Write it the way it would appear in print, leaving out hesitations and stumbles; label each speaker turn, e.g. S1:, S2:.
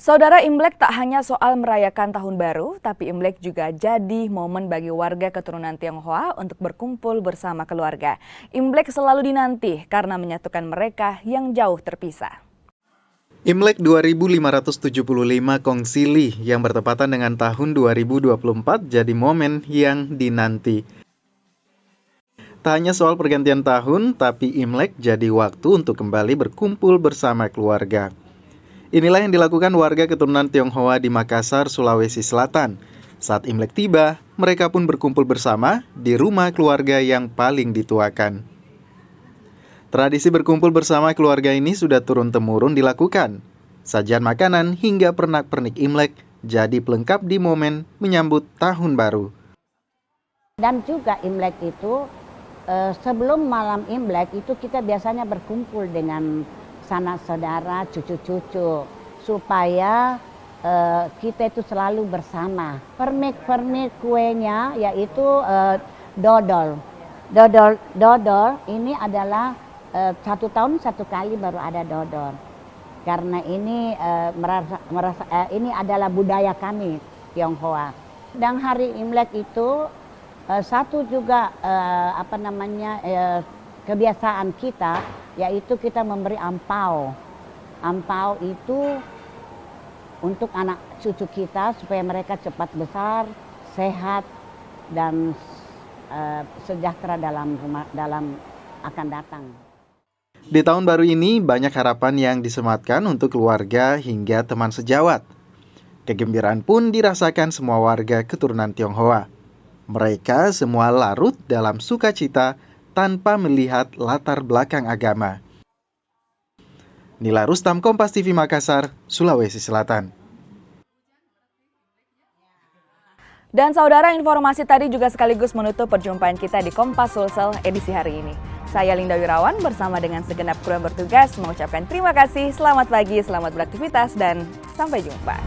S1: Saudara, Imlek tak hanya soal merayakan tahun baru, tapi Imlek juga jadi momen bagi warga keturunan Tionghoa untuk berkumpul bersama keluarga. Imlek selalu dinanti karena menyatukan mereka yang jauh terpisah.
S2: Imlek 2575 Kongzili yang bertepatan dengan tahun 2024 jadi momen yang dinanti. Tak hanya soal pergantian tahun, tapi Imlek jadi waktu untuk kembali berkumpul bersama keluarga. Inilah yang dilakukan warga keturunan Tionghoa di Makassar, Sulawesi Selatan. Saat Imlek tiba, mereka pun berkumpul bersama di rumah keluarga yang paling dituakan. Tradisi berkumpul bersama keluarga ini sudah turun-temurun dilakukan. Sajian makanan hingga pernak-pernik Imlek jadi pelengkap di momen menyambut tahun baru.
S3: Dan juga Imlek itu, sebelum malam Imlek itu kita biasanya berkumpul dengan sanak saudara, cucu-cucu, supaya kita itu selalu bersama. Permik kuenya yaitu dodol. Dodol ini adalah 1 tahun 1 kali baru ada dodol. Karena ini ini adalah budaya kami Tionghoa. Dan hari Imlek itu satu juga kebiasaan kita, yaitu kita memberi ampau. Ampau itu untuk anak cucu kita supaya mereka cepat besar, sehat, dan sejahtera dalam akan datang.
S2: Di tahun baru ini banyak harapan yang disematkan untuk keluarga hingga teman sejawat. Kegembiraan pun dirasakan semua warga keturunan Tionghoa. Mereka semua larut dalam sukacita tanpa melihat latar belakang agama. Nila Rustam, Kompas TV Makassar, Sulawesi Selatan.
S1: Dan saudara, informasi tadi juga sekaligus menutup perjumpaan kita di Kompas Sulsel edisi hari ini. Saya Linda Wirawan bersama dengan segenap kru yang bertugas mengucapkan terima kasih, selamat pagi, selamat beraktivitas, dan sampai jumpa.